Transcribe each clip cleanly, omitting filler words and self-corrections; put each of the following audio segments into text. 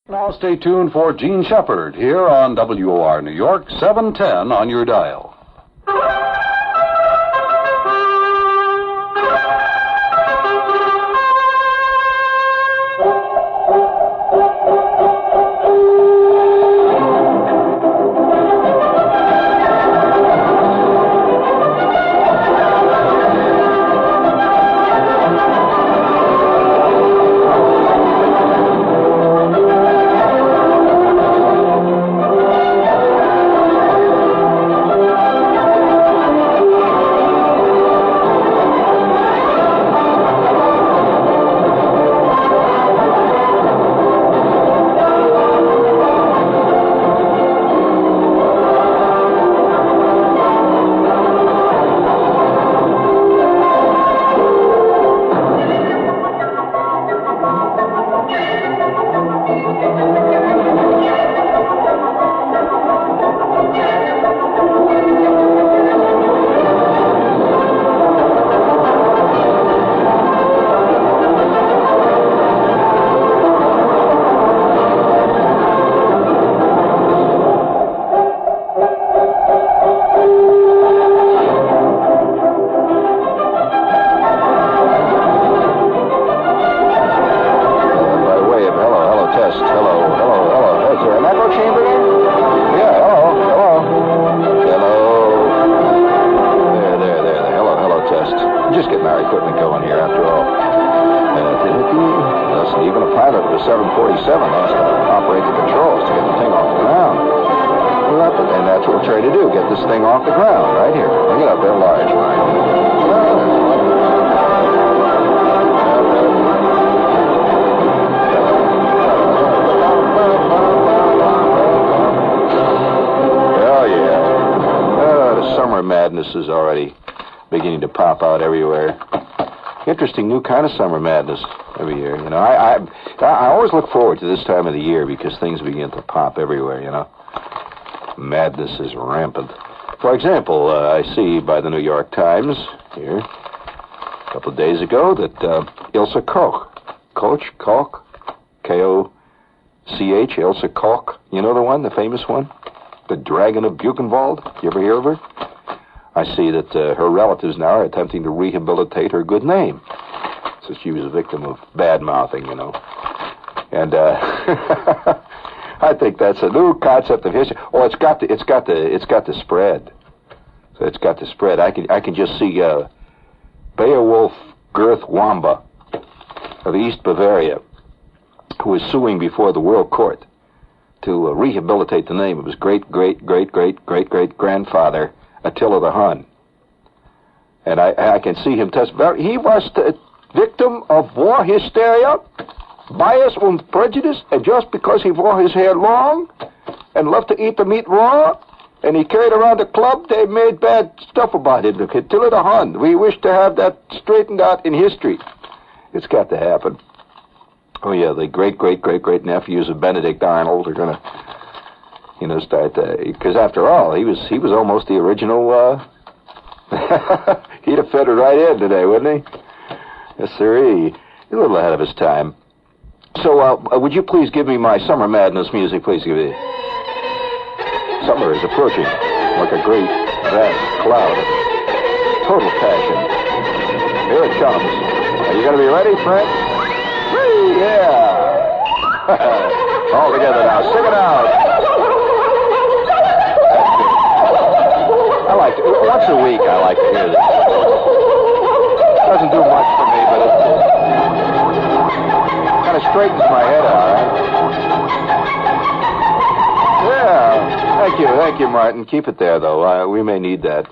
Now stay tuned for Gene Shepard here on WOR New York, 710 on your dial. Madness is already beginning to pop out everywhere. Interesting new kind of summer madness every year. You know, I always look forward to this time of the year because things begin to pop everywhere. You know, madness is rampant. For example, I see by the New York Times here a couple of days ago that Ilse Koch, K-O-C-H, Ilse Koch. You know the one, the famous one, the Dragon of Buchenwald. You ever hear of her? I see that her relatives now are attempting to rehabilitate her good name. So she was a victim of bad-mouthing, you know. And I think that's a new concept of history. Oh, it's got to spread. So it's got to spread. I can just see Beowulf Girth Wamba of East Bavaria, who is suing before the World Court to rehabilitate the name of his great-great-great-great-great-great-grandfather, Attila the Hun. And I can see him testify. He was the victim of war hysteria, bias and prejudice, and just because he wore his hair long and loved to eat the meat raw, and he carried around a club, they made bad stuff about him. Attila the Hun. We wish to have that straightened out in history. It's got to happen. Oh yeah, the great-great-great-great nephews of Benedict Arnold are going to, you know, start because after all, he was almost the original. He'd have fit right in today, wouldn't he? Yes, sirree. He's a little ahead of his time. So, would you please give me my summer madness music? Please give me. Summer is approaching like a great vast cloud of total passion. Here it comes. Are you going to be ready, Frank? Whee! Yeah. All together now. Sing it out. I like it. Once a week, I like to hear this. Doesn't do much for me, but it kind of straightens my head out, right? Yeah. Thank you, Martin. Keep it there, though. We may need that.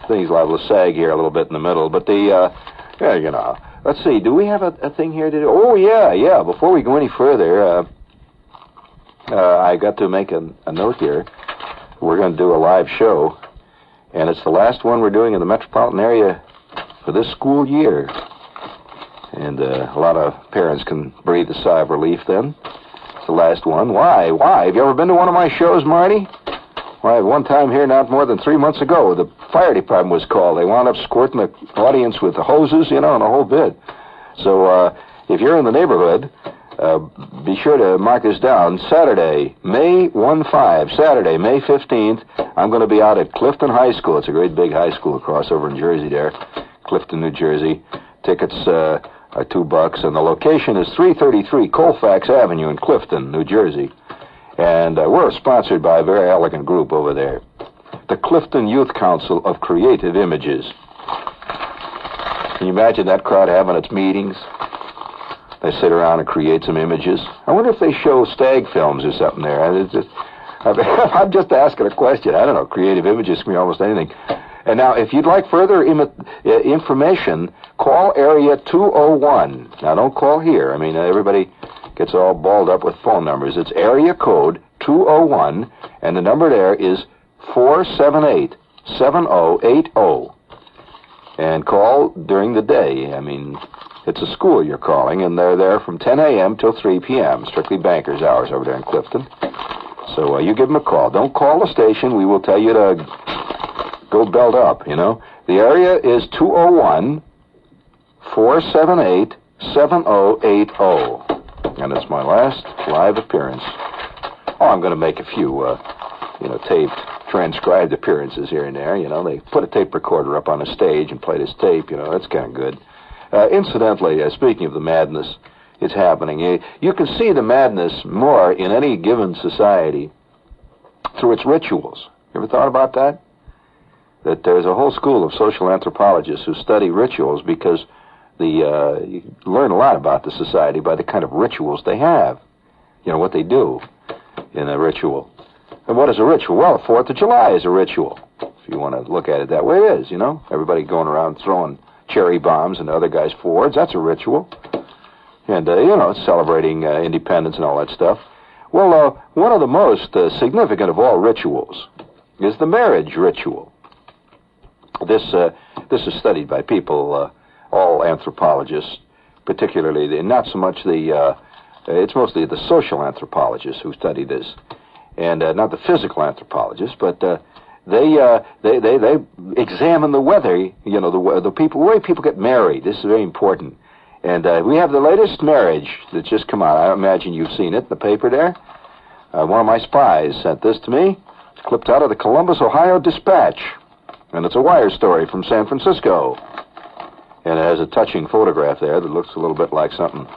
Things liable to sag here a little bit in the middle, but yeah, you know. Let's see. Do we have a thing here to do? Oh, yeah. Before we go any further, I got to make a note here. We're going to do a live show. And it's the last one we're doing in the metropolitan area for this school year. And a lot of parents can breathe a sigh of relief then. It's the last one. Why? Have you ever been to one of my shows, Marty? Why, one time here not more than 3 months ago, the fire department was called. They wound up squirting the audience with the hoses, you know, and a whole bit. So if you're in the neighborhood, Be sure to mark this down. Saturday, May 15th, I'm going to be out at Clifton High School. It's a great big high school across over in Jersey there. Clifton, New Jersey. Tickets are $2, and the location is 333 Colfax Avenue in Clifton, New Jersey. And we're sponsored by a very elegant group over there, the Clifton Youth Council of Creative Images. Can you imagine that crowd having its meetings? They sit around and create some images. I wonder if they show stag films or something there. I'm just asking a question. I don't know. Creative images can be almost anything. And now, if you'd like further information, call area 201. Now, don't call here. I mean, everybody gets all balled up with phone numbers. It's area code 201, and the number there is 478-7080. And call during the day. I mean, it's a school you're calling, and they're there from 10 a.m. till 3 p.m., strictly bankers' hours over there in Clifton. So you give them a call. Don't call the station. We will tell you to go belt up, you know. The area is 201-478-7080. And it's my last live appearance. Oh, I'm going to make a few, taped, transcribed appearances here and there. You know, they put a tape recorder up on a stage and play this tape. You know, that's kind of good. Incidentally, speaking of the madness, it's happening. You can see the madness more in any given society through its rituals. You ever thought about that? That there's a whole school of social anthropologists who study rituals because you learn a lot about the society by the kind of rituals they have. You know, what they do in a ritual. And what is a ritual? Well, the 4th of July is a ritual. If you want to look at it that way, it is, you know. Everybody going around throwing cherry bombs into other guys' Fords. That's a ritual. And, celebrating independence and all that stuff. Well, one of the most significant of all rituals is the marriage ritual. This is studied by people, all anthropologists, particularly, not so much it's mostly the social anthropologists who study this, and not the physical anthropologists, but they examine the weather, the way people get married. This is very important. And we have the latest marriage that's just come out. I imagine you've seen it in the paper there. One of my spies sent this to me. It's clipped out of the Columbus, Ohio Dispatch. And it's a wire story from San Francisco. And it has a touching photograph there that looks a little bit like something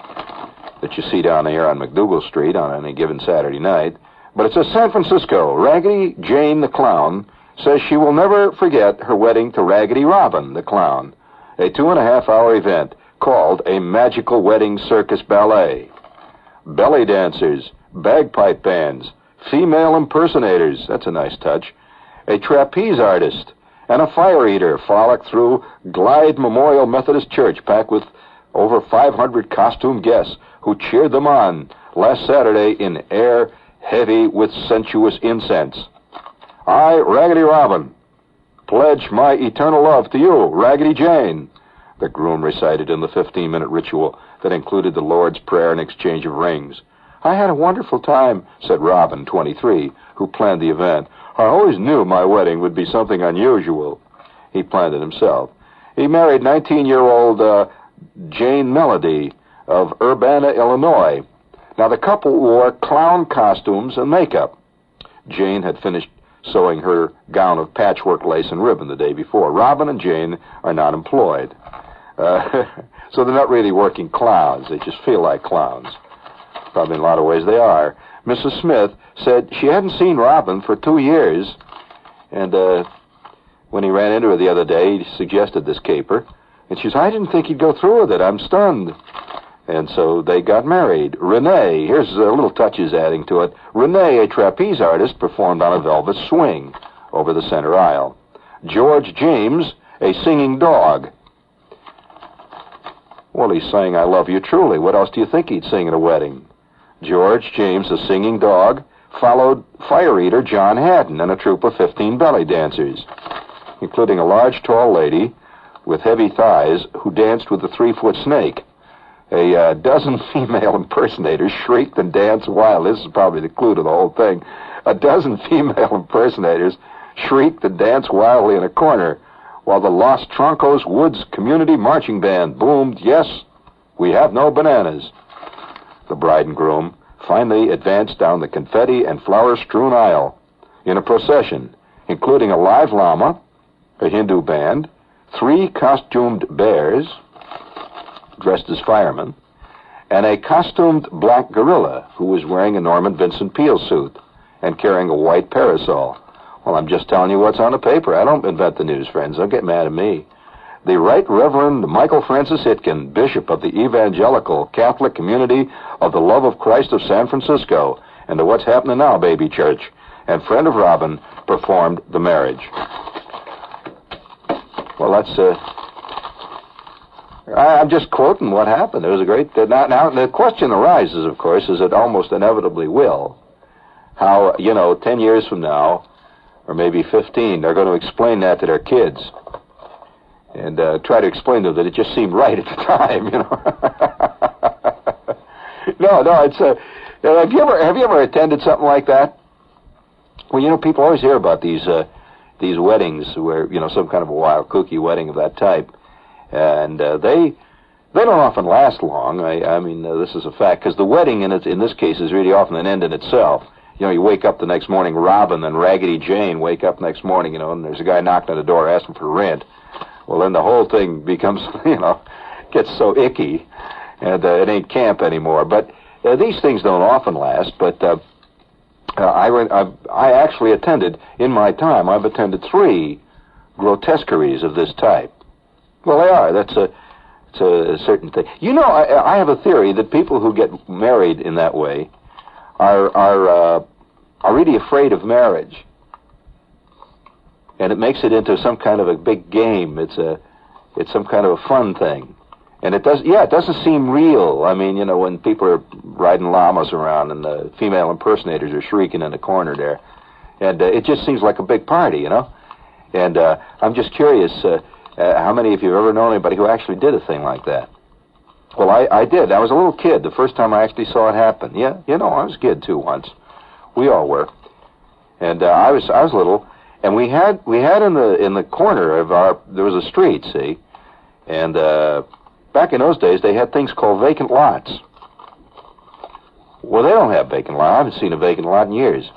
that you see down here on McDougal Street on any given Saturday night. But it says San Francisco, Raggedy Jane the Clown says she will never forget her wedding to Raggedy Robin the Clown, a 2.5-hour event called a magical wedding circus ballet. Belly dancers, bagpipe bands, female impersonators, that's a nice touch, a trapeze artist, and a fire eater frolicked through Glide Memorial Methodist Church, packed with over 500 costume guests who cheered them on last Saturday in air heavy with sensuous incense. I, Raggedy Robin, pledge my eternal love to you, Raggedy Jane, the groom recited in the 15-minute ritual that included the Lord's Prayer and exchange of rings. I had a wonderful time, said Robin, 23, who planned the event. I always knew my wedding would be something unusual. He planned it himself. He married 19-year-old Jane Melody of Urbana, Illinois. Now, the couple wore clown costumes and makeup. Jane had finished sewing her gown of patchwork lace and ribbon the day before. Robin and Jane are not employed. So they're not really working clowns. They just feel like clowns. Probably in a lot of ways they are. Mrs. Smith said she hadn't seen Robin for 2 years, and when he ran into her the other day, he suggested this caper, and she said, I didn't think he'd go through with it. I'm stunned. And so they got married. Renee, here's little touches adding to it. Renee, a trapeze artist, performed on a velvet swing over the center aisle. George James, a singing dog. Well, he sang I Love You Truly. What else do you think he'd sing at a wedding? George James, a singing dog, followed fire eater John Haddon and a troupe of 15 belly dancers, including a large, tall lady with heavy thighs who danced with a 3-foot snake. A dozen female impersonators shrieked and danced wildly. This is probably the clue to the whole thing. A dozen female impersonators shrieked and danced wildly in a corner, while the Los Troncos Woods Community Marching Band boomed, Yes, we have no bananas. the bride and groom, finally advanced down the confetti and flower-strewn aisle in a procession, including a live llama, a Hindu band, 3 costumed bears, dressed as firemen, and a costumed black gorilla who was wearing a Norman Vincent Peale suit and carrying a white parasol. Well, I'm just telling you what's on the paper. I don't invent the news, friends. Don't get mad at me. The Right Reverend Michael Francis Hitkin, Bishop of the Evangelical Catholic Community of the Love of Christ of San Francisco, and the What's Happening Now Baby Church, and friend of Robin, performed the marriage. Well, that's, I'm just quoting what happened. It was a great, now the question arises, of course, as it almost inevitably will, how, 10 years from now, or maybe 15, they're going to explain that to their kids. And try to explain to them that it just seemed right at the time, No, it's have you ever attended something like that? Well, people always hear about these weddings where some kind of a wild, kooky wedding of that type, and they don't often last long. I mean, this is a fact, because the wedding in this case is really often an end in itself. You wake up the next morning, Robin and Raggedy Jane wake up next morning, and there's a guy knocking on the door asking for rent. Well, then the whole thing becomes, gets so icky, and it ain't camp anymore. But these things don't often last. But I actually attended, in my time, I've attended 3 grotesqueries of this type. Well, they are. It's a certain thing. I have a theory that people who get married in that way are really afraid of marriage. And it makes it into some kind of a big game. It's some kind of a fun thing, and it doesn't seem real. I mean, when people are riding llamas around and the female impersonators are shrieking in the corner there, and it just seems like a big party, And I'm just curious, how many of you have ever known anybody who actually did a thing like that? Well, I did. I was a little kid the first time I actually saw it happen. Yeah, I was a kid too once. We all were, and I was little. And we had in the corner of there was a street, see, and back in those days they had things called vacant lots. Well, they don't have vacant lots. I haven't seen a vacant lot in years.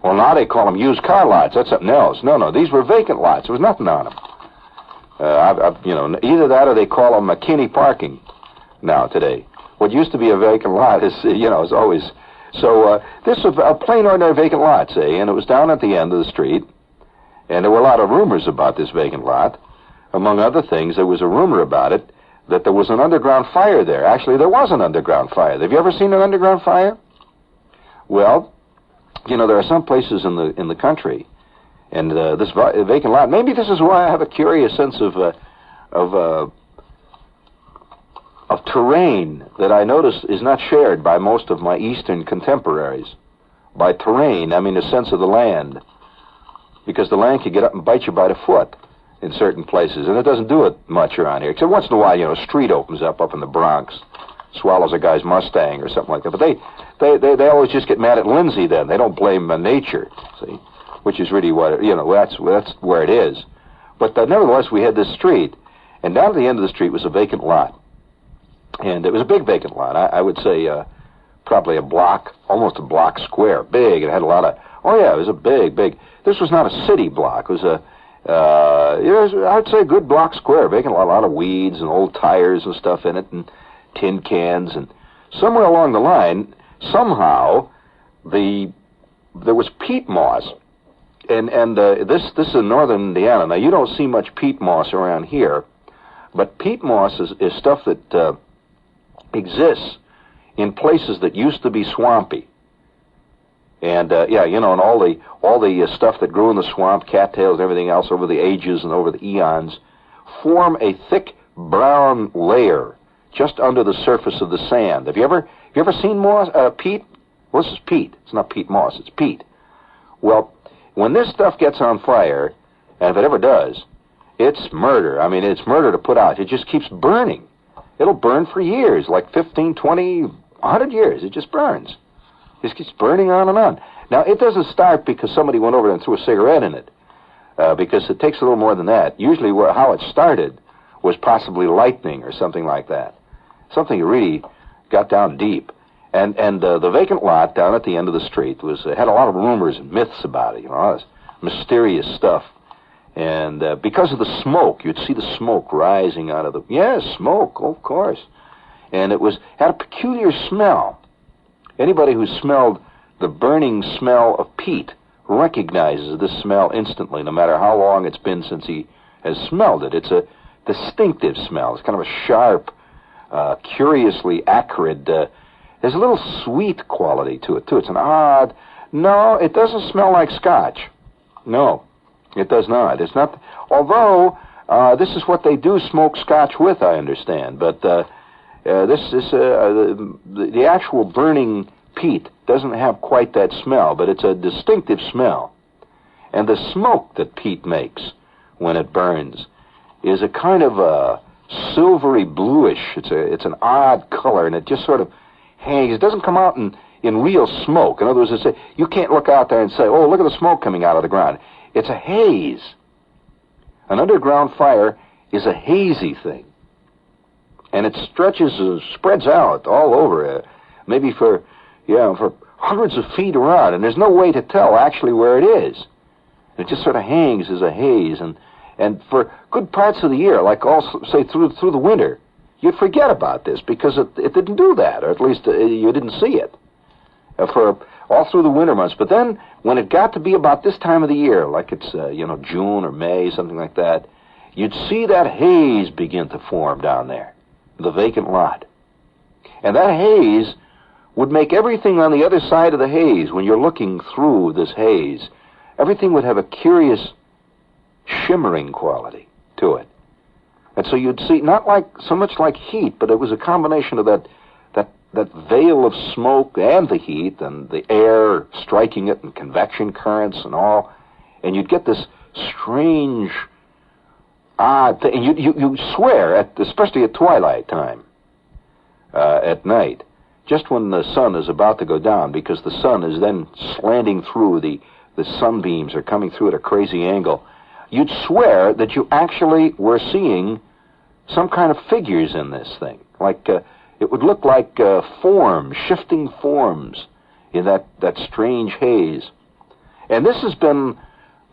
Well, now they call them used car lots. That's something else. No, these were vacant lots. There was nothing on them. Either that or they call them McKinney parking now today. What used to be a vacant lot is is always. So this was a plain ordinary vacant lot, say, and it was down at the end of the street, and there were a lot of rumors about this vacant lot. Among other things, there was a rumor about it that there was an underground fire there. Actually, there was an underground fire. Have you ever seen an underground fire? Well, there are some places in the country, and this vacant lot. Maybe this is why I have a curious sense of terrain that I notice is not shared by most of my Eastern contemporaries. By terrain, I mean the sense of the land, because the land can get up and bite you by the foot in certain places, and it doesn't do it much around here, except once in a while, a street opens up in the Bronx, swallows a guy's Mustang or something like that. But they always just get mad at Lindsay then. They don't blame nature, see, which is really what, that's where it is. But nevertheless, we had this street, and down at the end of the street was a vacant lot. And it was a big vacant lot. I would say probably a block, almost a block square, big. It had a lot of, it was a big. This was not a city block. It was I'd say a good block square, vacant lot, a lot of weeds and old tires and stuff in it, and tin cans. And somewhere along the line, somehow, there was peat moss. And this is in northern Indiana. Now, you don't see much peat moss around here, but peat moss is stuff that exists in places that used to be swampy. And and all the stuff that grew in the swamp, cattails and everything else over the ages and over the eons, form a thick brown layer just under the surface of the sand. Have you ever seen moss, peat? Well, this is peat. It's not peat moss. It's peat. Well, when this stuff gets on fire, and if it ever does, it's murder. I mean, it's murder to put out. It just keeps burning. It'll burn for years, like 15, 20, 100 years. It just burns. It just keeps burning on and on. Now, it doesn't start because somebody went over there and threw a cigarette in it, because it takes a little more than that. Usually how it started was possibly lightning or something like that. Something that really got down deep. And the vacant lot down at the end of the street had a lot of rumors and myths about it, all this mysterious stuff. And because of the smoke, you'd see the smoke rising out of the... Yes, smoke, of course. And it had a peculiar smell. Anybody who smelled the burning smell of peat recognizes this smell instantly, no matter how long it's been since he has smelled it. It's a distinctive smell. It's kind of a sharp, curiously acrid... there's a little sweet quality to it, too. It's an odd... No, it doesn't smell like scotch. No, it does not. It's not... Although, this is what they do smoke scotch with, I understand. But the actual burning peat doesn't have quite that smell, but it's a distinctive smell. And the smoke that peat makes when it burns is a kind of a silvery bluish. It's an odd color, and it just sort of hangs. It doesn't come out in real smoke. In other words, you can't look out there and say, oh, look at the smoke coming out of the ground. It's a haze. An underground fire is a hazy thing. And it spreads out all over, maybe for hundreds of feet around, and there's no way to tell actually where it is. It just sort of hangs as a haze, and for good parts of the year, like say through the winter, you'd forget about this because it didn't do that, or at least you didn't see it for all through the winter months. But then when it got to be about this time of the year, like it's June or May, something like that, you'd see that haze begin to form down there, the vacant lot. And that haze would make everything on the other side of the haze, when you're looking through this haze, everything would have a curious shimmering quality to it. And so you'd see, not so much like heat, but it was a combination of that veil of smoke and the heat and the air striking it and convection currents and all. And you'd get this strange, odd thing. And you swear, especially at twilight time, at night, just when the sun is about to go down, because the sun is then slanting through, the sunbeams are coming through at a crazy angle, you'd swear that you actually were seeing some kind of figures in this thing. Like, it would look like forms, shifting forms in that strange haze. And this has been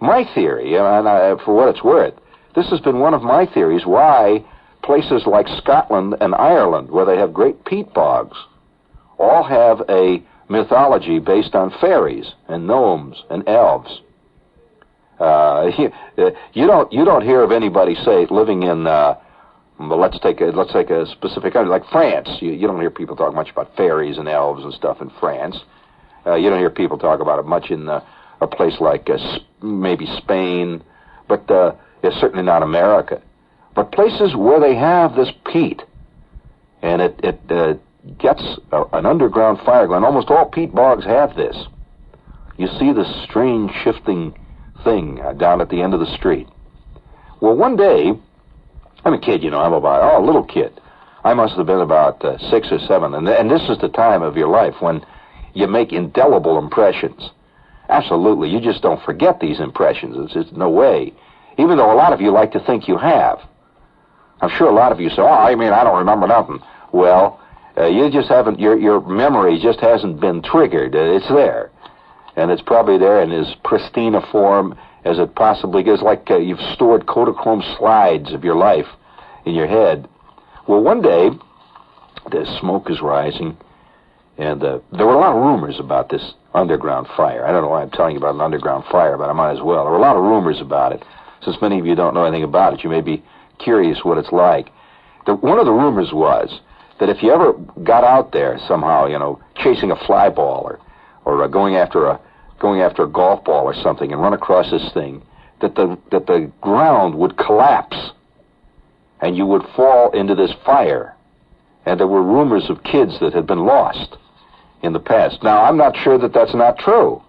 my theory, and for what it's worth, this has been one of my theories why places like Scotland and Ireland, where they have great peat bogs, all have a mythology based on fairies and gnomes and elves. You don't hear of anybody, say, living in let's take a specific country like France. You don't hear people talk much about fairies and elves and stuff in France. You don't hear people talk about it much in a place like maybe Spain, but it's certainly not America. But places where they have this peat, and it gets an underground fire going. Almost all peat bogs have this. You see this strange shifting thing down at the end of the street. Well, one day, I'm a kid, I'm about, a little kid. I must have been about 6 or 7, and this is the time of your life when you make indelible impressions. Absolutely, you just don't forget these impressions. It's no way. Even though a lot of you like to think you have. I'm sure a lot of you say, I don't remember nothing. Well, you just haven't, your memory just hasn't been triggered. It's there. And it's probably there in as pristine a form as it possibly gets, like you've stored Kodachrome slides of your life in your head. Well, one day, the smoke is rising, and there were a lot of rumors about this underground fire. I don't know why I'm telling you about an underground fire, but I might as well. There were a lot of rumors about it. Since many of you don't know anything about it, you may be curious what it's like. One of the rumors was that if you ever got out there somehow, chasing a fly ball or going after a golf ball or something and run across this thing, that the ground would collapse and you would fall into this fire. And there were rumors of kids that had been lost in the past. Now, I'm not sure that that's not true.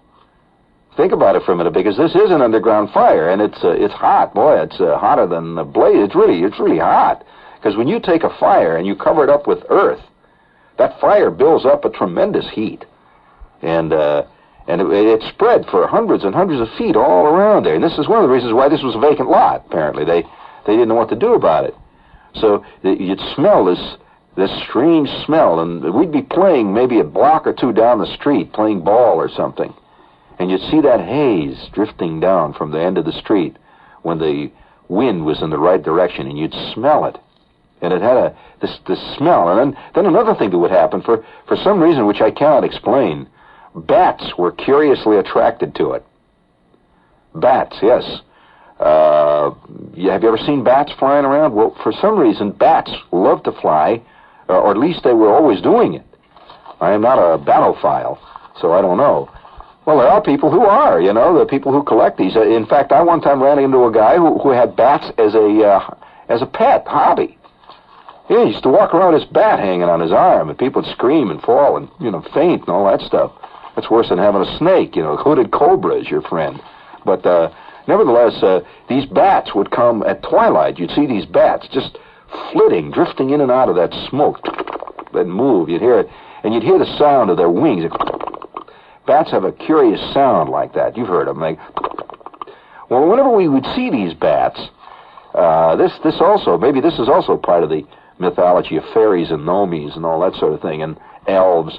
Think about it for a minute, because this is an underground fire, and it's hot. Boy, it's hotter than a blaze. It's really hot. Because when you take a fire and you cover it up with earth, that fire builds up a tremendous heat. And it spread for hundreds and hundreds of feet all around there. And this is one of the reasons why this was a vacant lot, apparently. They didn't know what to do about it. So you'd smell this strange smell, and we'd be playing maybe a block or two down the street, playing ball or something, and you'd see that haze drifting down from the end of the street when the wind was in the right direction, and you'd smell it, and it had this smell. And then another thing that would happen, for some reason which I cannot explain, bats were curiously attracted to it. Bats, yes. Have you ever seen bats flying around? Well, for some reason, bats love to fly, or at least they were always doing it. I am not a batophile, so I don't know. Well, there are people who are, the people who collect these. In fact, I one time ran into a guy who had bats as a pet hobby. Yeah, he used to walk around with his bat hanging on his arm, and people would scream and fall and, faint and all that stuff. That's worse than having a snake, hooded cobra is your friend. But nevertheless, these bats would come at twilight. You'd see these bats just flitting, drifting in and out of that smoke. They'd move, you'd hear it, and you'd hear the sound of their wings. Bats have a curious sound like that. You've heard them. Well, whenever we would see these bats, this is also part of the mythology of fairies and gnomes and all that sort of thing, and elves.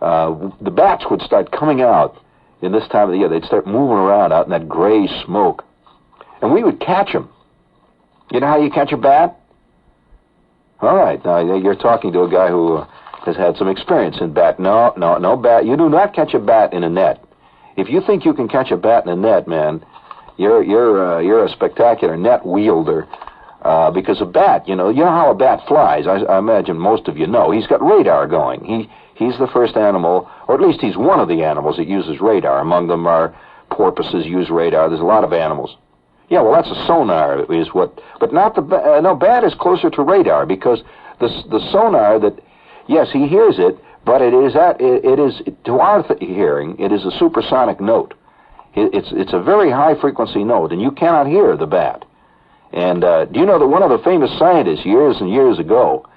The bats would start coming out in this time of the year. They'd start moving around out in that gray smoke, and we would catch them. You know how you catch a bat? All right, now you're talking to a guy who has had some experience in bat. No bat. You do not catch a bat in a net. If you think you can catch a bat in a net, man, you're a spectacular net wielder. Because a bat, you know how a bat flies. I imagine most of you know. He's got radar going. He's the first animal, or at least he's one of the animals that uses radar. Among them are porpoises use radar. There's a lot of animals. Yeah, well, that's a sonar is what, but not the no. Bat is closer to radar because the sonar that, yes, he hears it, but it is to our hearing, it is a supersonic note. It's a very high frequency note, and you cannot hear the bat. And do you know that one of the famous scientists years and years ago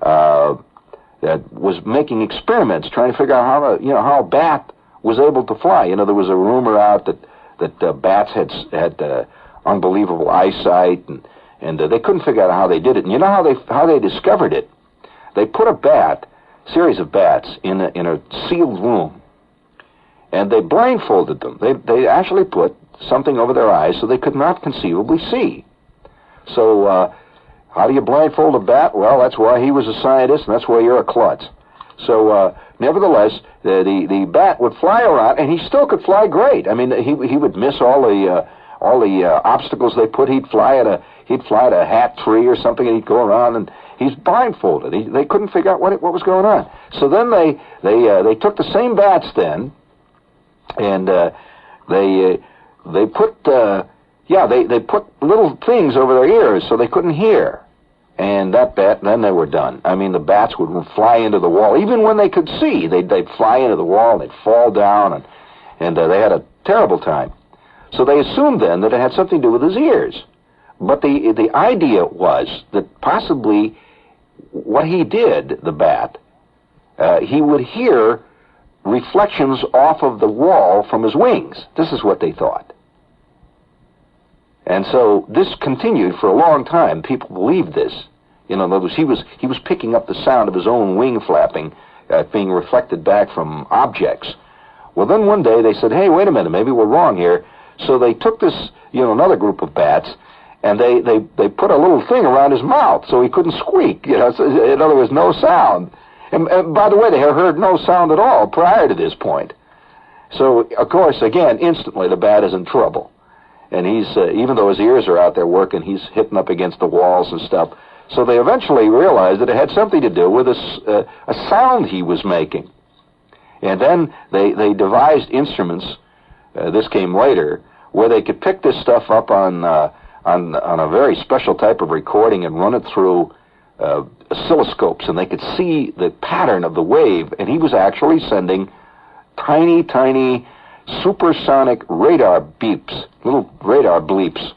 that was making experiments trying to figure out how a bat was able to fly? There was a rumor out that bats had unbelievable eyesight, and they couldn't figure out how they did it. And you know how they discovered it? They put a series of bats in a sealed room, and they blindfolded them. They actually put something over their eyes so they could not conceivably see. So how do you blindfold a bat? Well, that's why he was a scientist, and that's why you're a klutz. So nevertheless, the bat would fly around, and he still could fly great. I mean, he would miss all the obstacles they put. He'd fly at a hat tree or something, and he'd go around, and he's blindfolded. They couldn't figure out what was going on. So then they took the same bats then, and they put they put little things over their ears so they couldn't hear. And then they were done. I mean, the bats would fly into the wall. Even when they could see, they'd fly into the wall, they'd fall down, and they had a terrible time. So they assumed then that it had something to do with his ears. But the idea was that possibly what he did, the bat, he would hear reflections off of the wall from his wings. This is what they thought. And so this continued for a long time. People believed this. In other words, he was picking up the sound of his own wing flapping being reflected back from objects. Well, then one day they said, hey, wait a minute, maybe we're wrong here. So they took this, another group of bats, and they put a little thing around his mouth so he couldn't squeak. So in other words, no sound. And by the way, they had heard no sound at all prior to this point. So, of course, again, instantly the bat is in trouble. And he's, even though his ears are out there working, he's hitting up against the walls and stuff. So they eventually realized that it had something to do with a sound he was making. And then they devised instruments, this came later, where they could pick this stuff up on a very special type of recording and run it through oscilloscopes, and they could see the pattern of the wave. And he was actually sending tiny, tiny supersonic radar beeps, little radar bleeps,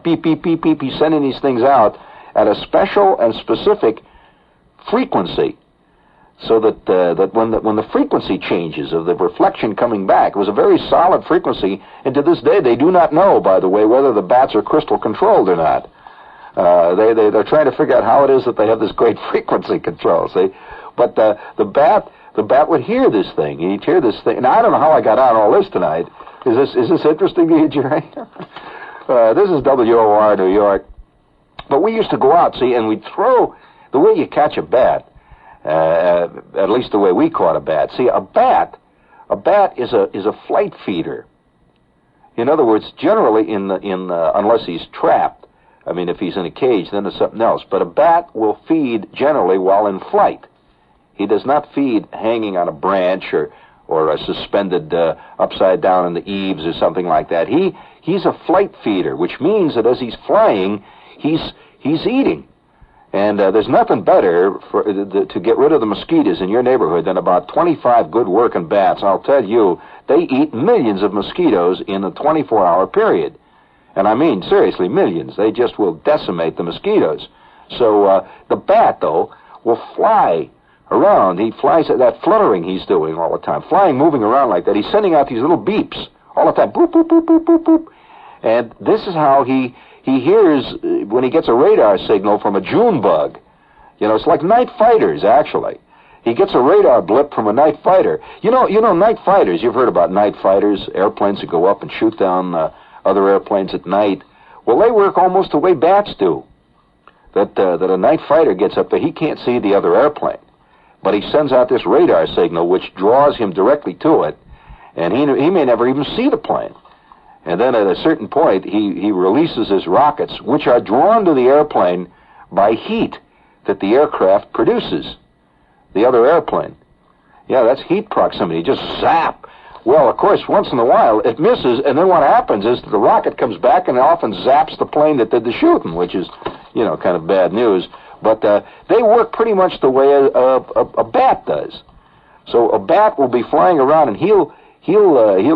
beep, beep, beep, beep. He's sending these things out at a special and specific frequency, so that when the frequency changes of the reflection coming back, it was a very solid frequency. And to this day, they do not know, by the way, whether the bats are crystal controlled or not. They're trying to figure out how it is that they have this great frequency control, see? But the bat would hear this thing. He'd hear this thing. Now, I don't know how I got on all this tonight. Is this interesting to you, Jerry? This is WOR, New York. But we used to go out, see, and we'd throw, the way you catch a bat, at least the way we caught a bat. See, a bat is a flight feeder. In other words, generally, unless he's trapped, I mean, if he's in a cage, then it's something else. But a bat will feed generally while in flight. He does not feed hanging on a branch or suspended upside down in the eaves or something like that. He's a flight feeder, which means that as he's flying, he's eating. And there's nothing better to get rid of the mosquitoes in your neighborhood than about 25 good working bats. I'll tell you, they eat millions of mosquitoes in a 24-hour period. And I mean, seriously, millions. They just will decimate the mosquitoes. So the bat, though, will fly around. He flies at that fluttering he's doing all the time, flying, moving around like that. He's sending out these little beeps all the time, boop, boop, boop, boop, boop, boop. And this is how he hears when he gets a radar signal from a June bug. You know, it's like night fighters, actually. He gets a radar blip from a night fighter. You know, night fighters, you've heard about night fighters, airplanes that go up and shoot down other airplanes at night. Well, they work almost the way bats do. That a night fighter gets up there, he can't see the other airplane. But he sends out this radar signal which draws him directly to it, and he may never even see the plane. And then at a certain point, he releases his rockets, which are drawn to the airplane by heat that the aircraft produces, the other airplane. Yeah, that's heat proximity, just zap. Well, of course, once in a while, it misses, and then what happens is the rocket comes back and it often zaps the plane that did the shooting, which is, you know, kind of bad news. But they work pretty much the way a bat does. So a bat will be flying around, and he'll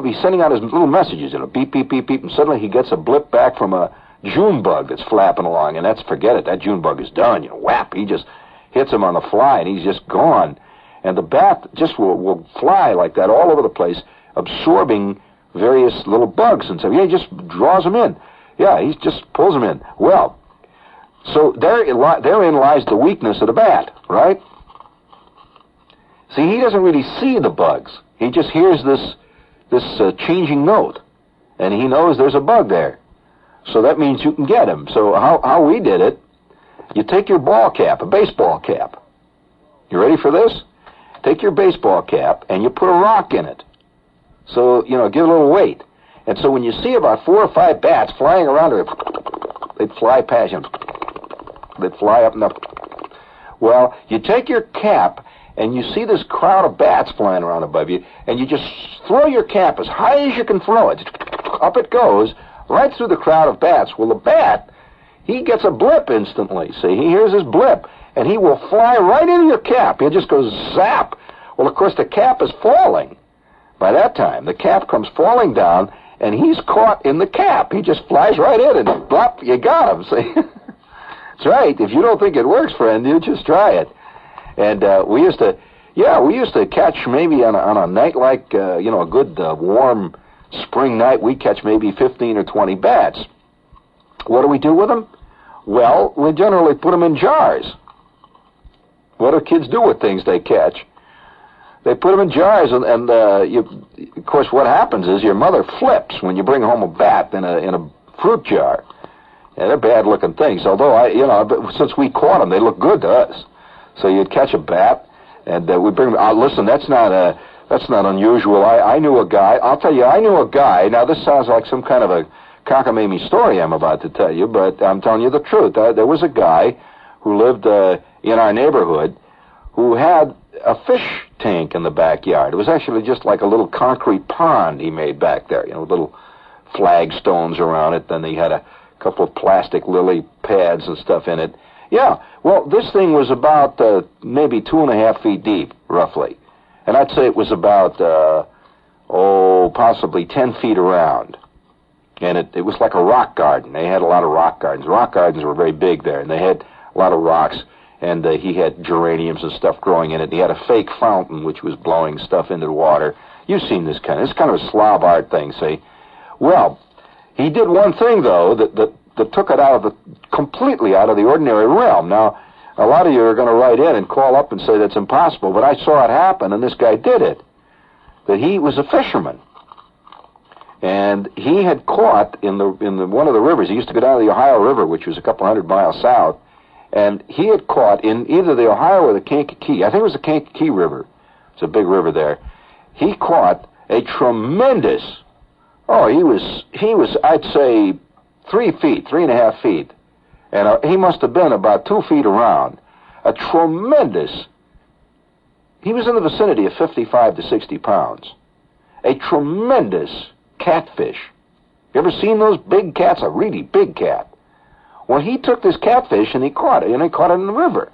be sending out his little messages, you know, beep, beep, beep, beep, and suddenly he gets a blip back from a June bug that's flapping along, and forget it, that June bug is done, you know, whap, he just hits him on the fly, and he's just gone. And the bat just will fly like that all over the place, absorbing various little bugs and stuff. Yeah, he just draws them in. Yeah, he just pulls them in. Well, so therein lies the weakness of the bat, right? See, he doesn't really see the bugs. He just hears this changing note, and he knows there's a bug there. So that means you can get him. So how we did it, you take your ball cap, a baseball cap. You ready for this? Take your baseball cap, and you put a rock in it. So, you know, give it a little weight. And so when you see about 4 or 5 bats flying around, they'd fly past you. They'd fly up and up. Well, you take your cap, and you see this crowd of bats flying around above you, and you just throw your cap as high as you can throw it. Up it goes, right through the crowd of bats. Well, the bat, he gets a blip instantly. See, he hears his blip, and he will fly right into your cap. He'll just go zap. Well, of course, the cap is falling. By that time, the cap comes falling down, and he's caught in the cap. He just flies right in, and blop, you got him, see? That's right. If you don't think it works, friend, you just try it. And we used to catch maybe on a night like, you know, a good warm spring night, we catch maybe 15 or 20 bats. What do we do with them? Well, we generally put them in jars. What do kids do with things they catch? They put them in jars, and of course, what happens is your mother flips when you bring home a bat in a fruit jar. Yeah, they're bad-looking things. Although since we caught them, they look good to us. So you'd catch a bat, and we bring them. Listen, that's not unusual. I knew a guy. I'll tell you, I knew a guy. Now this sounds like some kind of a cockamamie story I'm about to tell you, but I'm telling you the truth. There was a guy who lived in our neighborhood who had a fish tank in the backyard. It was actually just like a little concrete pond he made back there, you know, little flagstones around it. Then he had a couple of plastic lily pads and stuff in it. Yeah, well, this thing was about maybe 2.5 feet deep, roughly. And I'd say it was about, possibly 10 feet around. And it was like a rock garden. They had a lot of rock gardens. Rock gardens were very big there, and they had a lot of rocks. And he had geraniums and stuff growing in it. He had a fake fountain which was blowing stuff into the water. You've seen this kind of a slob art thing, see? Well, he did one thing, though, that that took it completely out of the ordinary realm. Now, a lot of you are going to write in and call up and say that's impossible, but I saw it happen, and this guy did it. That he was a fisherman, and he had caught in one of the rivers. He used to go down to the Ohio River, which was a couple 100 miles south, and he had caught in either the Ohio or the Kankakee. I think it was the Kankakee River. It's a big river there. He caught a tremendous. Oh, he was I'd say 3 feet, 3.5 feet, and he must have been about 2 feet around. A tremendous. He was in the vicinity of 55 to 60 pounds. A tremendous catfish. You ever seen those big cats? A really big cat. Well, he took this catfish and he caught it, and he caught it in the river.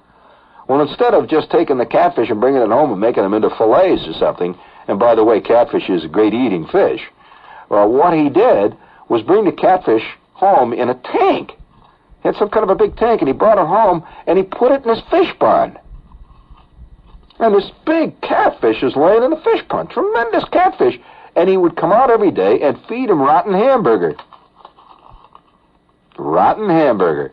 Well, instead of just taking the catfish and bringing it home and making them into fillets or something, and by the way, catfish is a great eating fish, well, what he did was bring the catfish home in a tank. He had some kind of a big tank, and he brought it home, and he put it in his fish pond. And this big catfish is laying in the fish pond, tremendous catfish, and he would come out every day and feed him rotten hamburger. Rotten hamburger.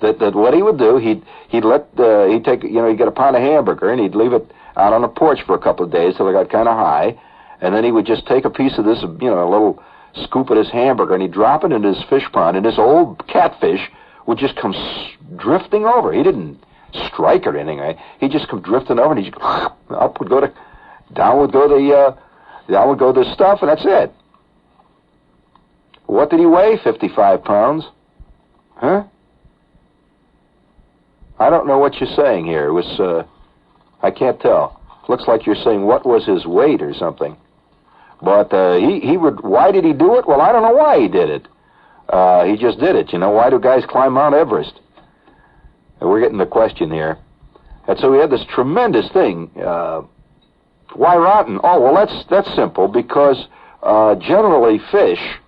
That what he would do, he'd take, he'd get a pound of hamburger, and he'd leave it out on the porch for a couple of days till it got kind of high, and then he would just take a piece of this, a little scoop of his hamburger, and he'd drop it into his fish pond, and this old catfish would just come drifting over. He didn't strike or anything, right? He'd just come drifting over, and he'd down would go the stuff, and that's it. What did he weigh? 55 pounds. Huh? I don't know what you're saying here. It was, I can't tell. Looks like you're saying what was his weight or something. But he would. Why did he do it? Well, I don't know why he did it. He just did it. Why do guys climb Mount Everest? We're getting the question here. And so we had this tremendous thing. Why rotten? Oh, well, that's simple, because generally fish,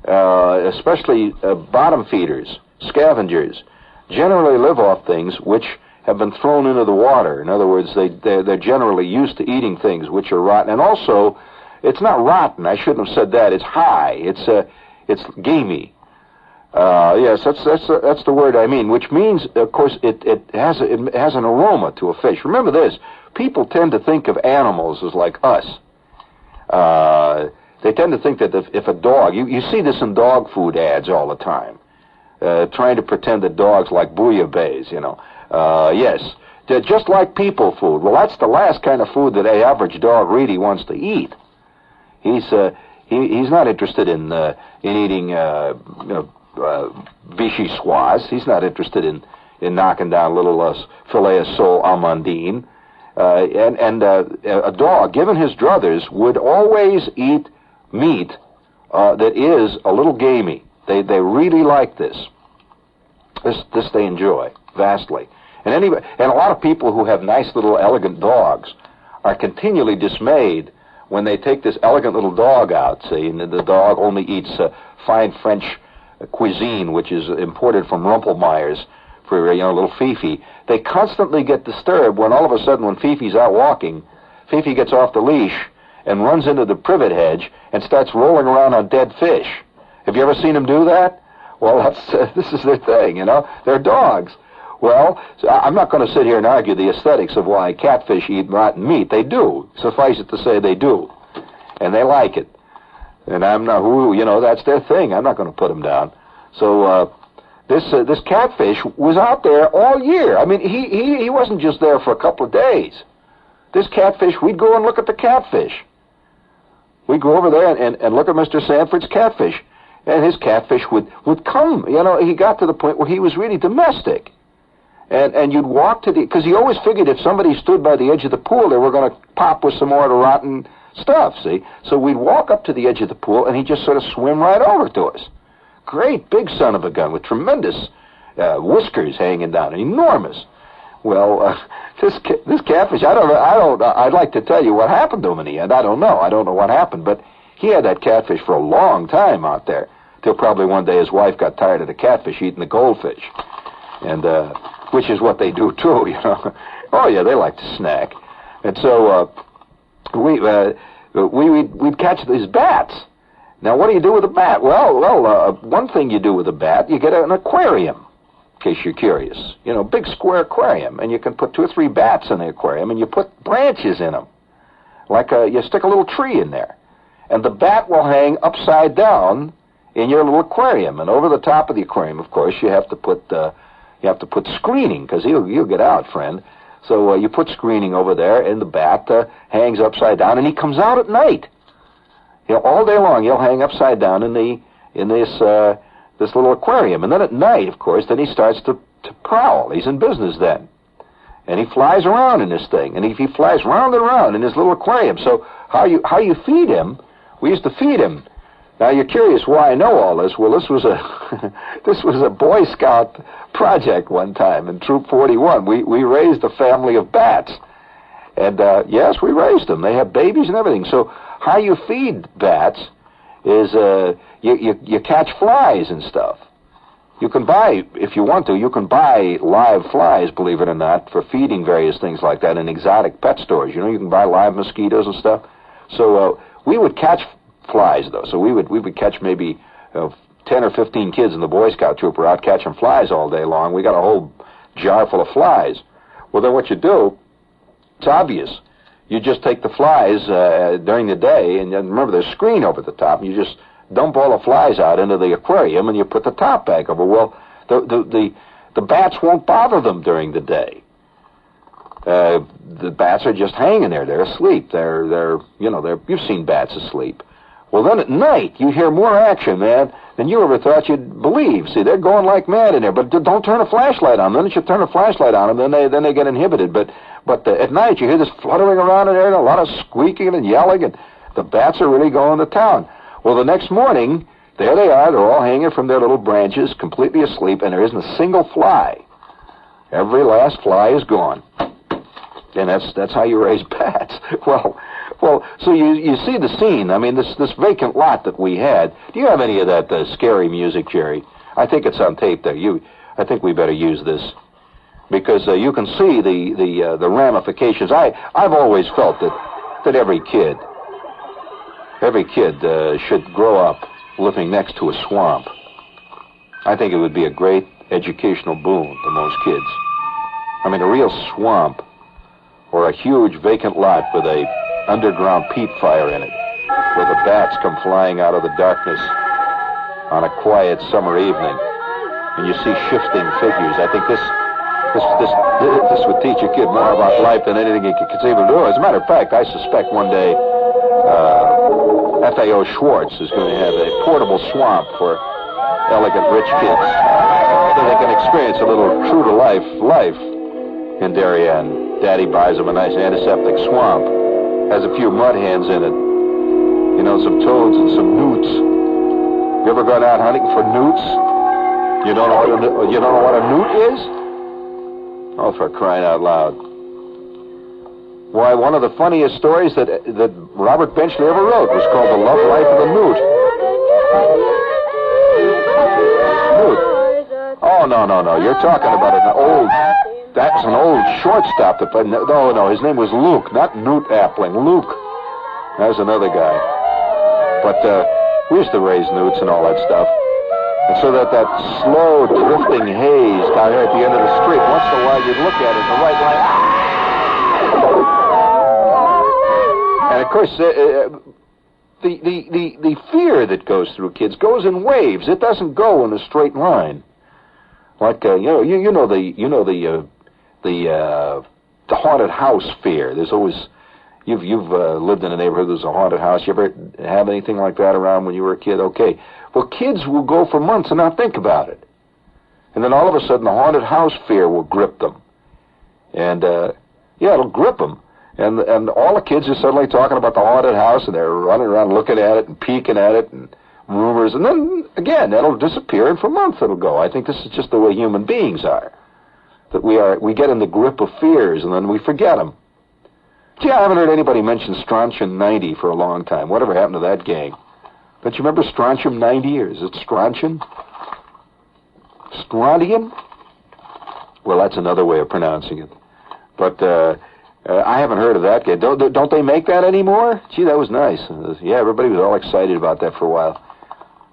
especially bottom feeders, scavengers, generally live off things which have been thrown into the water. In other words, they're generally used to eating things which are rotten. And also, it's not rotten. I shouldn't have said that. It's high. It's gamey. Yes, that's the word I mean. Which means, of course, it has an aroma to a fish. Remember this: people tend to think of animals as like us. They tend to think that if a dog, you see this in dog food ads all the time, trying to pretend that dogs like bouillabaisse, yes, they're just like people food. Well, that's the last kind of food that an average dog really wants to eat. He's not interested in eating vichyssoise. He's not interested in knocking down little filet of sole amandine. And a dog, given his druthers, would always eat meat that is a little gamey. They really like this. This they enjoy vastly. And a lot of people who have nice little elegant dogs are continually dismayed when they take this elegant little dog out, see, and the dog only eats fine French cuisine, which is imported from Rumpelmeyer's for little Fifi. They constantly get disturbed when all of a sudden, when Fifi's out walking, Fifi gets off the leash and runs into the privet hedge and starts rolling around on dead fish. Have you ever seen them do that? Well, this is their thing, They're dogs. Well, I'm not going to sit here and argue the aesthetics of why catfish eat rotten meat. They do. Suffice it to say they do. And they like it. And I'm not, that's their thing. I'm not going to put them down. So this catfish was out there all year. I mean, he wasn't just there for a couple of days. This catfish, we'd go and look at the catfish. We'd go over there and look at Mr. Sanford's catfish. And his catfish would come. He got to the point where he was really domestic. And you'd walk to because he always figured if somebody stood by the edge of the pool, they were going to pop with some more of the rotten stuff, see? So we'd walk up to the edge of the pool, and he'd just sort of swim right over to us. Great big son of a gun with tremendous whiskers hanging down, enormous. Well, this catfish, I'd like to tell you what happened to him in the end. I don't know what happened, but he had that catfish for a long time out there, till probably one day his wife got tired of the catfish eating the goldfish. And which is what they do too, Oh yeah, they like to snack. And so we'd catch these bats, Now, what do you do with a bat? Well, one thing you do with a bat, you get an aquarium, in case you're curious. You know, big square aquarium, and you can put 2 or 3 bats in the aquarium, and you put branches in them. You stick a little tree in there. And the bat will hang upside down in your little aquarium. And over the top of the aquarium, of course, you have to put screening, because he'll get out, friend. So you put screening over there, and the bat hangs upside down, and he comes out at night. All day long, he'll hang upside down in this little aquarium. And then at night, of course, then he starts to prowl. He's in business then. And he flies around in this thing. And he flies round and round in his little aquarium. So how you feed him, we used to feed him. Now, you're curious why I know all this. Well, this was a Boy Scout project one time in Troop 41. We raised a family of bats. And, yes, we raised them. They have babies and everything. So how you feed bats is you catch flies and stuff. You can buy, if you want to, you can buy live flies, believe it or not, for feeding various things like that in exotic pet stores. You know, you can buy live mosquitoes and stuff. So we would catch flies, though. So we would catch maybe 10 or 15 kids in the Boy Scout troop were out catching flies all day long. We got a whole jar full of flies. Well, then what you do, it's obvious. You just take the flies during the day, and remember, there's a screen over the top, and you just dump all the flies out into the aquarium, and you put the top back over. Well, the bats won't bother them during the day. The bats are just hanging there. They're asleep. You've seen bats asleep. Well, then at night, you hear more action, man, than you ever thought you'd believe. See, they're going like mad in there, but don't turn a flashlight on them. Then you turn a flashlight on them, then they get inhibited. But at night, you hear this fluttering around in there, and a lot of squeaking and yelling, and the bats are really going to town. Well, the next morning, there they are. They're all hanging from their little branches, completely asleep, and there isn't a single fly. Every last fly is gone. And that's how you raise bats. Well, so you see the scene. I mean, this vacant lot that we had. Do you have any of that scary music, Jerry? I think it's on tape there. I think we better use this, because you can see the ramifications. I've always felt that every kid should grow up living next to a swamp. I think it would be a great educational boon to most kids. I mean, a real swamp, or a huge vacant lot with a underground peat fire in it, where the bats come flying out of the darkness on a quiet summer evening, and you see shifting figures. I think this would teach a kid more about life than anything he could conceive of doing. As a matter of fact, I suspect one day FAO Schwartz is going to have a portable swamp for elegant rich kids, so they can experience a little true-to-life in Darien. Daddy buys them a nice antiseptic swamp, has a few mud hens in it, some toads and some newts. You ever gone out hunting for newts? You don't know what a newt is? Oh, for crying out loud. Why, one of the funniest stories that Robert Benchley ever wrote was called The Love Life of the Newt. Newt. Oh, no. You're talking about that's an old shortstop. No, his name was Luke, not Newt Appling. Luke. That was another guy. But we used to raise newts and all that stuff. And so that slow drifting haze down here at the end of the street, once in a while you'd look at it in the right line. And of course, the fear that goes through kids goes in waves. It doesn't go in a straight line. Like the haunted house fear. There's always you've lived in a neighborhood there's a haunted house. You ever have anything like that around when you were a kid? Okay. Well, kids will go for months and not think about it, and then all of a sudden the haunted house fear will grip them, and it'll grip them. And all the kids are suddenly talking about the haunted house, and they're running around looking at it and peeking at it and rumors. And then, again, that'll disappear, and for months it'll go. I think this is just the way human beings are. That we get in the grip of fears, and then we forget them. Gee, I haven't heard anybody mention Strontium 90 for a long time. Whatever happened to that gang? Don't you remember Strontium 90, or is it Strontium? Strontium? Well, that's another way of pronouncing it. But I haven't heard of that. Don't they make that anymore? Gee, that was nice. Yeah, everybody was all excited about that for a while.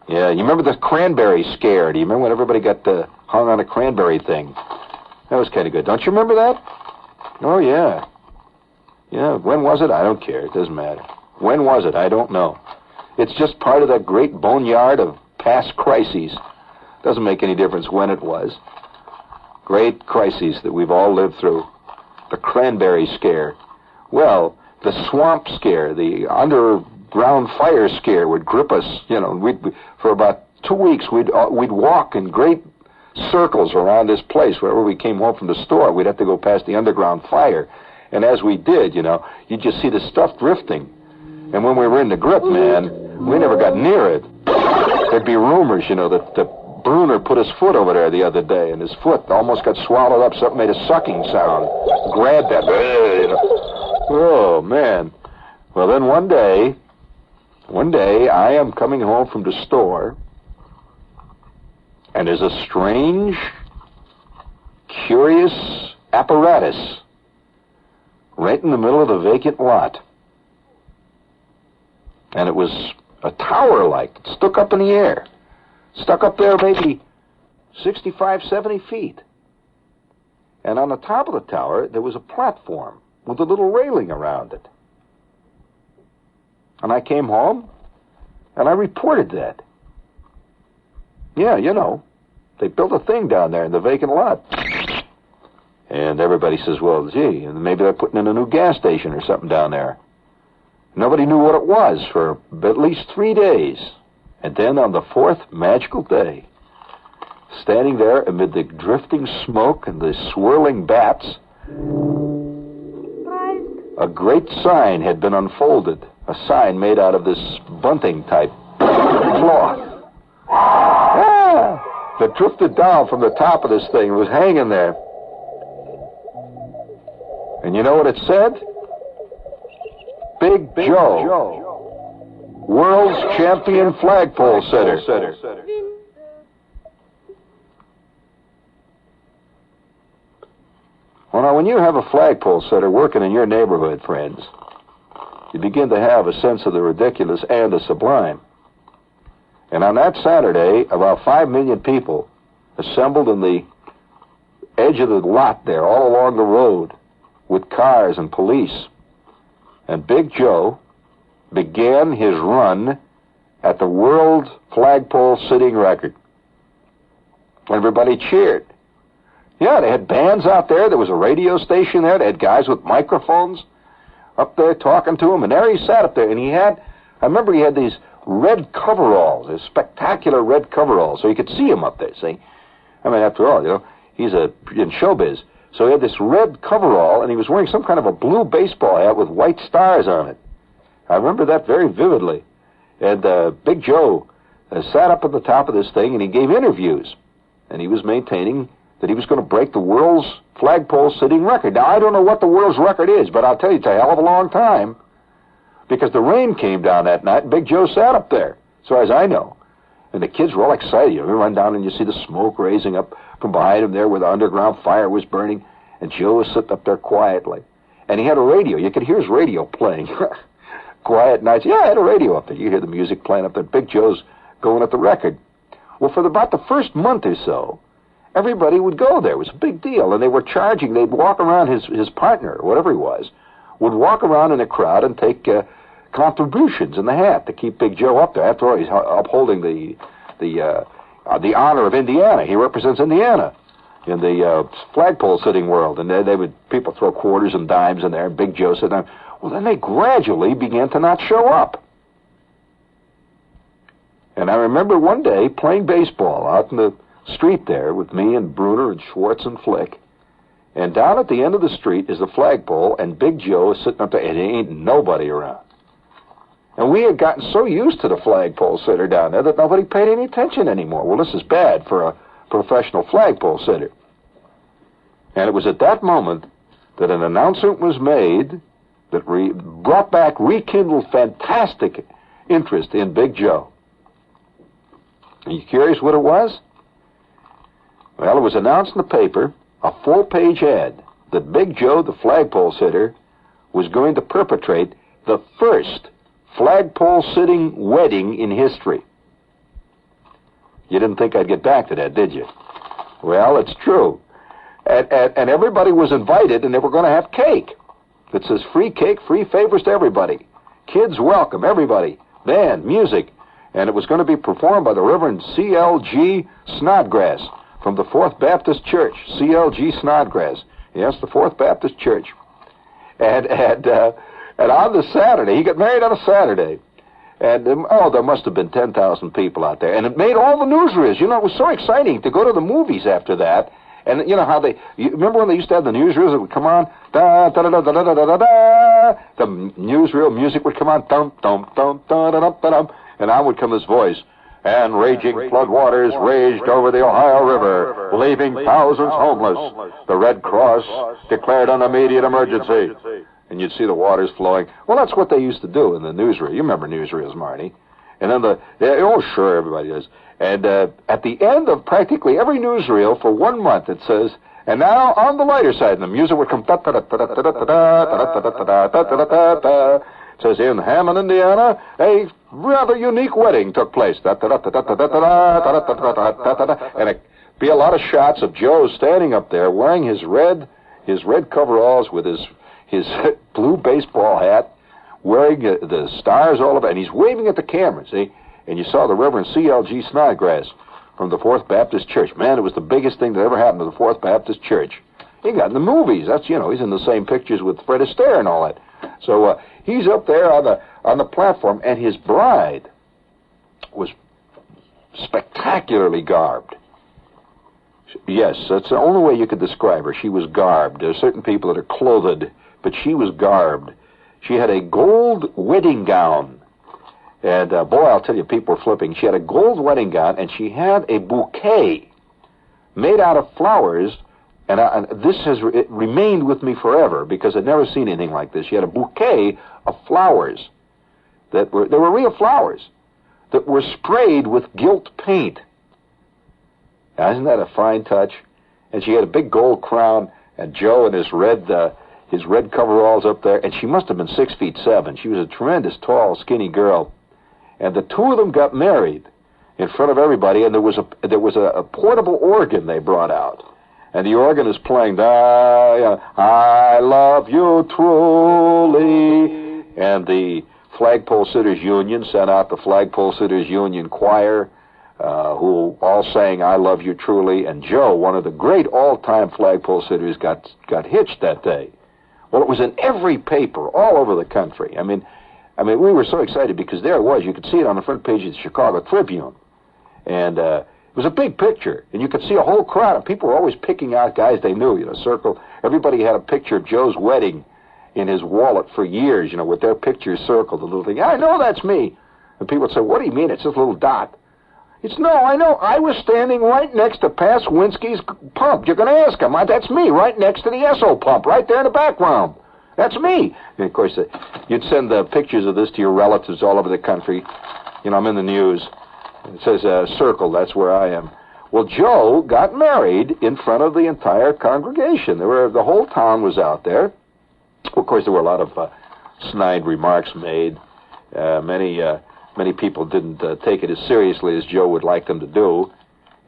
Yeah, you remember the cranberry scare? Do you remember when everybody got hung on a cranberry thing? That was kind of good. Don't you remember that? Oh, yeah. Yeah, when was it? I don't care. It doesn't matter. When was it? I don't know. It's just part of that great boneyard of past crises. Doesn't make any difference when it was. Great crises that we've all lived through. The cranberry scare. Well, the swamp scare, the underground fire scare would grip us. You know, for about 2 weeks we'd walk in great circles around this place. Wherever we came home from the store, we'd have to go past the underground fire. And as we did, you know, you'd just see the stuff drifting. And when we were in the grip, man, we never got near it. There'd be rumors, you know, that Bruner put his foot over there the other day, and his foot almost got swallowed up. Something made a sucking sound. Grabbed that. You know. Oh, man. Well, then one day, I am coming home from the store, and there's a strange, curious apparatus right in the middle of the vacant lot. And it was a tower-like, stuck up in the air. Stuck up there maybe 65, 70 feet. And on the top of the tower, there was a platform with a little railing around it. And I came home, and I reported that. Yeah, you know, they built a thing down there in the vacant lot. And everybody says, well, gee, maybe they're putting in a new gas station or something down there. Nobody knew what it was for at least 3 days. And then on the fourth magical day, standing there amid the drifting smoke and the swirling bats, a great sign had been unfolded, a sign made out of this bunting-type cloth. That drifted down from the top of this thing. It was hanging there. And you know what it said? Big Joe. World's champion flagpole setter. Well, now, when you have a flagpole setter working in your neighborhood, friends, you begin to have a sense of the ridiculous and the sublime. And on that Saturday, about 5 million people assembled in the edge of the lot there, all along the road, with cars and police. And Big Joe began his run at the world flagpole sitting record. Everybody cheered. Yeah, they had bands out there. There was a radio station there. They had guys with microphones up there talking to him. And there he sat up there. And I remember he had these red coveralls, these spectacular red coveralls, so you could see him up there, see? I mean, after all, you know, he's in showbiz. So he had this red coverall, and he was wearing some kind of a blue baseball hat with white stars on it. I remember that very vividly. And Big Joe sat up at the top of this thing, and he gave interviews. And he was maintaining that he was going to break the world's flagpole sitting record. Now, I don't know what the world's record is, but I'll tell you, it's a hell of a long time. Because the rain came down that night, and Big Joe sat up there, so as I know. And the kids were all excited. You run down and you see the smoke raising up from behind him there where the underground fire was burning. And Joe was sitting up there quietly. And he had a radio. You could hear his radio playing. Quiet nights. Yeah, I had a radio up there. You hear the music playing up there. Big Joe's going at the record. Well, for about the first month or so, everybody would go there. It was a big deal. And they were charging. They'd walk around, his partner, or whatever he was, would walk around in the crowd and take contributions in the hat to keep Big Joe up there. After all, he's upholding the honor of Indiana. He represents Indiana in the flagpole sitting world. And people throw quarters and dimes in there, and Big Joe said, well, then they gradually began to not show up. And I remember one day playing baseball out in the street there with me and Bruner and Schwartz and Flick. And down at the end of the street is the flagpole, and Big Joe is sitting up there, and there ain't nobody around. And we had gotten so used to the flagpole sitter down there that nobody paid any attention anymore. Well, this is bad for a professional flagpole sitter. And it was at that moment that an announcement was made that brought back, rekindled fantastic interest in Big Joe. Are you curious what it was? Well, it was announced in the paper, a full-page ad, that Big Joe, the flagpole sitter, was going to perpetrate the first flagpole-sitting wedding in history. You didn't think I'd get back to that, did you? Well, it's true. And everybody was invited, and they were going to have cake. It says free cake, free favors to everybody. Kids welcome, everybody. Band, music. And it was going to be performed by the Reverend C.L.G. Snodgrass from the Fourth Baptist Church. C.L.G. Snodgrass. Yes, the Fourth Baptist Church. And on the Saturday, he got married on a Saturday. And, there must have been 10,000 people out there. And it made all the newsreels. You know, it was so exciting to go to the movies after that. And you know how you remember when they used to have the newsreels that would come on? Da, da, da, da, da, da, da, da, da. The newsreel music would come on. Dum, dum, dum, dum, dum, dum, dum. And on would come this voice. And raging floodwaters raged over the Ohio River, leaving thousands homeless. The Red Cross declared an immediate emergency. And you'd see the waters flowing. Well, that's what they used to do in the newsreel. You remember newsreels, Marty. And then oh, sure, everybody does. And at the end of practically every newsreel for 1 month, it says, and now on the lighter side, and the music would come, it says, in Hammond, Indiana, a rather unique wedding took place. And it'd be a lot of shots of Joe standing up there wearing his red coveralls with his blue baseball hat, wearing the stars all over, and he's waving at the camera, see? And you saw the Reverend C.L.G. Snodgrass from the Fourth Baptist Church. Man, it was the biggest thing that ever happened to the Fourth Baptist Church. He got in the movies. That's, he's in the same pictures with Fred Astaire and all that. So he's up there on the platform, and his bride was spectacularly garbed. Yes, that's the only way you could describe her. She was garbed. There are certain people that are clothed, but she was garbed. She had a gold wedding gown. And, boy, I'll tell you, people were flipping. She had a gold wedding gown, and she had a bouquet made out of flowers. And this has remained with me forever because I'd never seen anything like this. She had a bouquet of flowers they were real flowers that were sprayed with gilt paint. Now, isn't that a fine touch? And she had a big gold crown, and Joe in his red coveralls up there, and she must have been 6'7". She was a tremendous, tall, skinny girl. And the two of them got married in front of everybody, and there was a portable organ they brought out. And the organ is playing, I love you truly. And the Flagpole Sitters Union sent out the Flagpole Sitters Union choir, who all sang I love you truly. And Joe, one of the great all-time Flagpole Sitters, got hitched that day. Well, it was in every paper all over the country. I mean, we were so excited because there it was. You could see it on the front page of the Chicago Tribune. And it was a big picture. And you could see a whole crowd of people were always picking out guys they knew, circle. Everybody had a picture of Joe's wedding in his wallet for years, with their pictures circled, the little thing. I know that's me. And people would say, what do you mean? It's this little dot. I know. I was standing right next to Paswinski's pump. You're going to ask him. That's me, right next to the Esso pump, right there in the background. That's me. And, of course, you'd send the pictures of this to your relatives all over the country. I'm in the news. It says, circle, that's where I am. Well, Joe got married in front of the entire congregation. The whole town was out there. Of course, there were a lot of snide remarks made. Many people didn't take it as seriously as Joe would like them to do.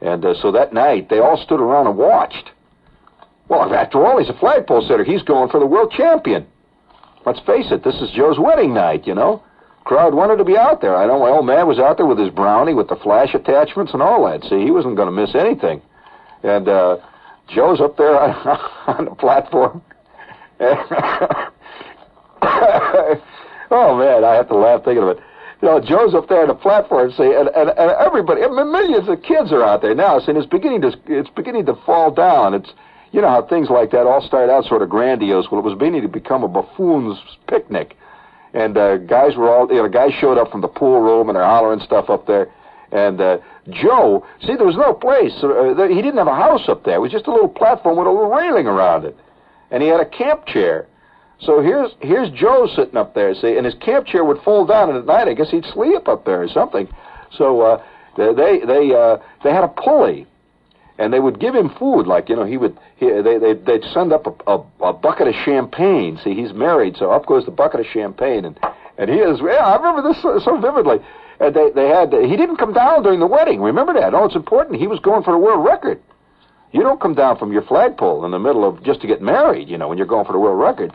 And so that night, they all stood around and watched. Well, after all, he's a flagpole sitter. He's going for the world champion. Let's face it, this is Joe's wedding night, Crowd wanted to be out there. I know my old man was out there with his brownie with the flash attachments and all that. See, he wasn't going to miss anything. And Joe's up there on the platform. Oh, man, I have to laugh thinking of it. Joe's up there on the platform, see, and everybody, millions of kids are out there now, see, and it's beginning to fall down. It's, how things like that all start out sort of grandiose. Well, it was beginning to become a buffoon's picnic. And guys showed up from the pool room, and they're hollering stuff up there. And Joe, see, there was no place. He didn't have a house up there. It was just a little platform with a little railing around it. And he had a camp chair. So here's Joe sitting up there, see, and his camp chair would fold down, and at night I guess he'd sleep up there or something. So they had a pulley, And they would give him food, like, you know, they'd send up a bucket of champagne. See, he's married, so up goes the bucket of champagne, and he is, yeah, I remember this so vividly. And he didn't come down during the wedding. Remember that? Oh, it's important. He was going for the world record. You don't come down from your flagpole in the middle of just to get married, you know, when you're going for the world record.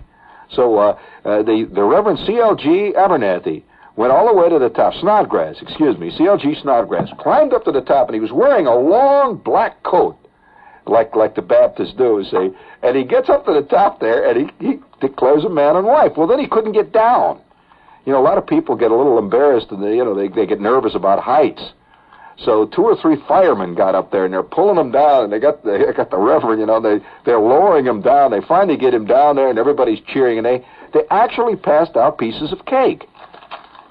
So the Reverend C.L.G. Abernathy went all the way to the top. Snodgrass, C.L.G. Snodgrass, climbed up to the top, and he was wearing a long black coat, like the Baptists do, see. And he gets up to the top there, and he declares him man and wife. Well, then he couldn't get down. You know, a lot of people get a little embarrassed, and they get nervous about heights. So 2 or 3 firemen got up there, and they're pulling him down, and they got the Reverend, you know, they're lowering him down. They finally get him down there, and everybody's cheering, and they actually passed out pieces of cake.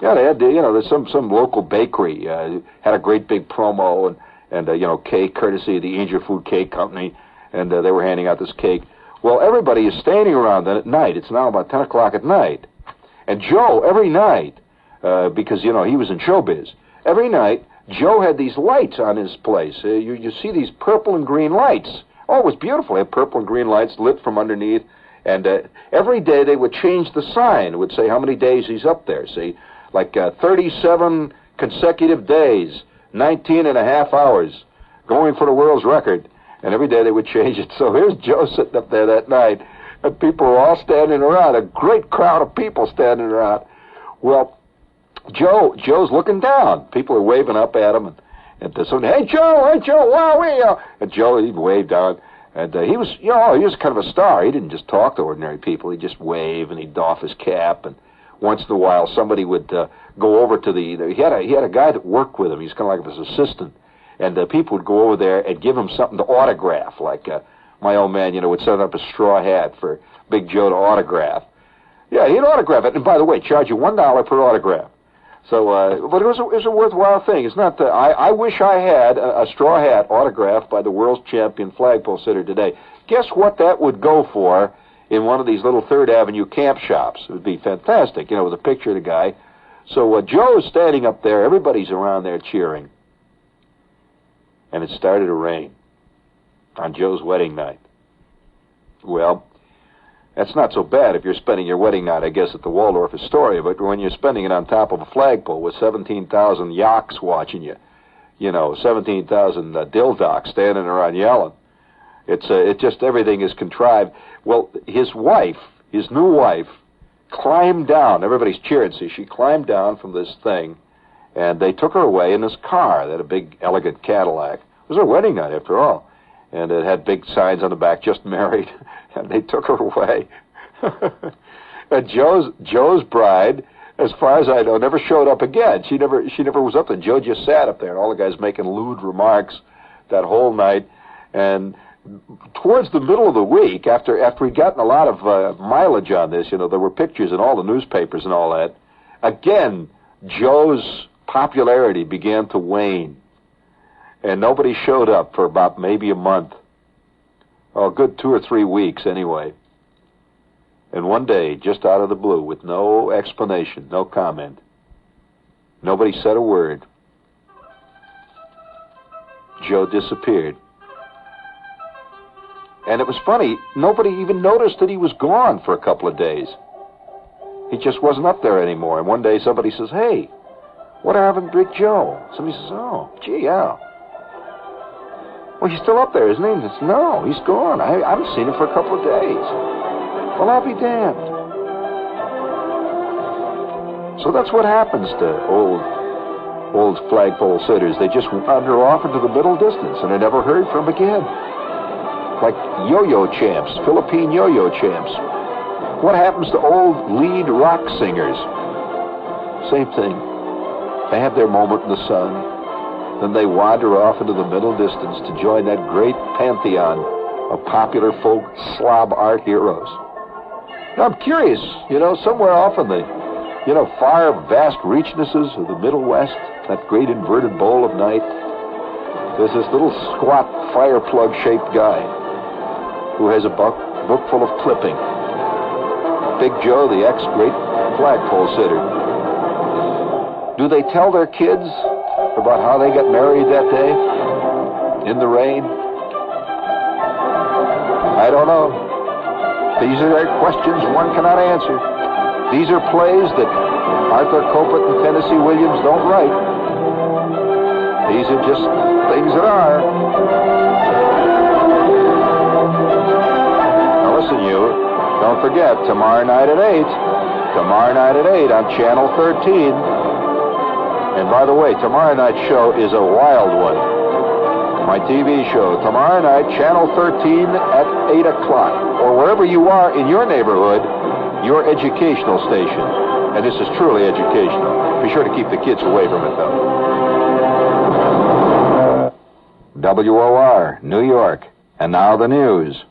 Yeah, they had, there's some local bakery had a great big promo, and cake courtesy of the Angel Food Cake Company, and they were handing out this cake. Well, everybody is standing around then at night. It's now about 10 o'clock at night. And Joe, every night, because, he was in showbiz, every night, Joe had these lights on his place. You see these purple and green lights. Oh, it was beautiful. They had purple and green lights lit from underneath. And every day they would change the sign. It would say how many days he's up there, see? Like 37 consecutive days, 19 and a half hours, going for the world's record. And every day they would change it. So here's Joe sitting up there that night, and people were all standing around, a great crowd of people standing around. Well, Joe's looking down. People are waving up at him, and someone, hey Joe, wow, and Joe, he waved down, and he was kind of a star. He didn't just talk to ordinary people. He'd just wave, and he'd doff his cap, and once in a while somebody would go over to he had a guy that worked with him. He's kind of like his assistant, and people would go over there and give him something to autograph, like my old man, would set up a straw hat for Big Joe to autograph. Yeah, he'd autograph it, and by the way, charge you $1 per autograph. So, but it was a worthwhile thing. It's not that I wish I had a straw hat autographed by the world's champion flagpole sitter today. Guess what that would go for in one of these little 3rd Avenue camp shops? It would be fantastic, with a picture of the guy. So Joe's standing up there. Everybody's around there cheering. And it started to rain on Joe's wedding night. Well, that's not so bad if you're spending your wedding night, I guess, at the Waldorf Astoria, but when you're spending it on top of a flagpole with 17,000 yaks watching you, 17,000 dildocks standing around yelling, it just, everything is contrived. Well, his new wife, climbed down. Everybody's cheering. See, she climbed down from this thing, and they took her away in this car. They had a big, elegant Cadillac. It was her wedding night, after all. And it had big signs on the back, just married, and they took her away. And Joe's bride, as far as I know, never showed up again. She never was up there. Joe just sat up there, and all the guys making lewd remarks that whole night. And towards the middle of the week, after we'd gotten a lot of mileage on this, there were pictures in all the newspapers and all that, again, Joe's popularity began to wane. And nobody showed up for about maybe a month. Oh, a good 2 or 3 weeks anyway. And one day, just out of the blue, with no explanation, no comment, nobody said a word, Joe disappeared. And it was funny, nobody even noticed that he was gone for a couple of days. He just wasn't up there anymore. And one day somebody says, hey, what happened to Big Joe? Somebody says, oh, gee, yeah. Well, he's still up there, isn't he? And says, no, he's gone. I haven't seen him for a couple of days. Well, I'll be damned. So that's what happens to old flagpole sitters. They just wander off into the middle distance, and are never heard from again. Like yo-yo champs, Philippine yo-yo champs. What happens to old lead rock singers? Same thing. They have their moment in the sun. Then they wander off into the middle distance to join that great pantheon of popular folk slob art heroes. Now, I'm curious, somewhere off in the, far vast reachnesses of the Middle West, that great inverted bowl of night, there's this little squat fire plug-shaped guy who has a book full of clipping. Big Joe, the ex-great flagpole sitter. Do they tell their kids about how they got married that day in the rain? I don't know. These are questions one cannot answer. These are plays that Arthur Kopit and Tennessee Williams don't write. These are just things that are. Now listen, you. Don't forget, tomorrow night at 8. Tomorrow night at 8 on Channel 13. And by the way, tomorrow night's show is a wild one. My TV show, tomorrow night, Channel 13 at 8 o'clock. Or wherever you are in your neighborhood, your educational station. And this is truly educational. Be sure to keep the kids away from it, though. WOR, New York. And now the news.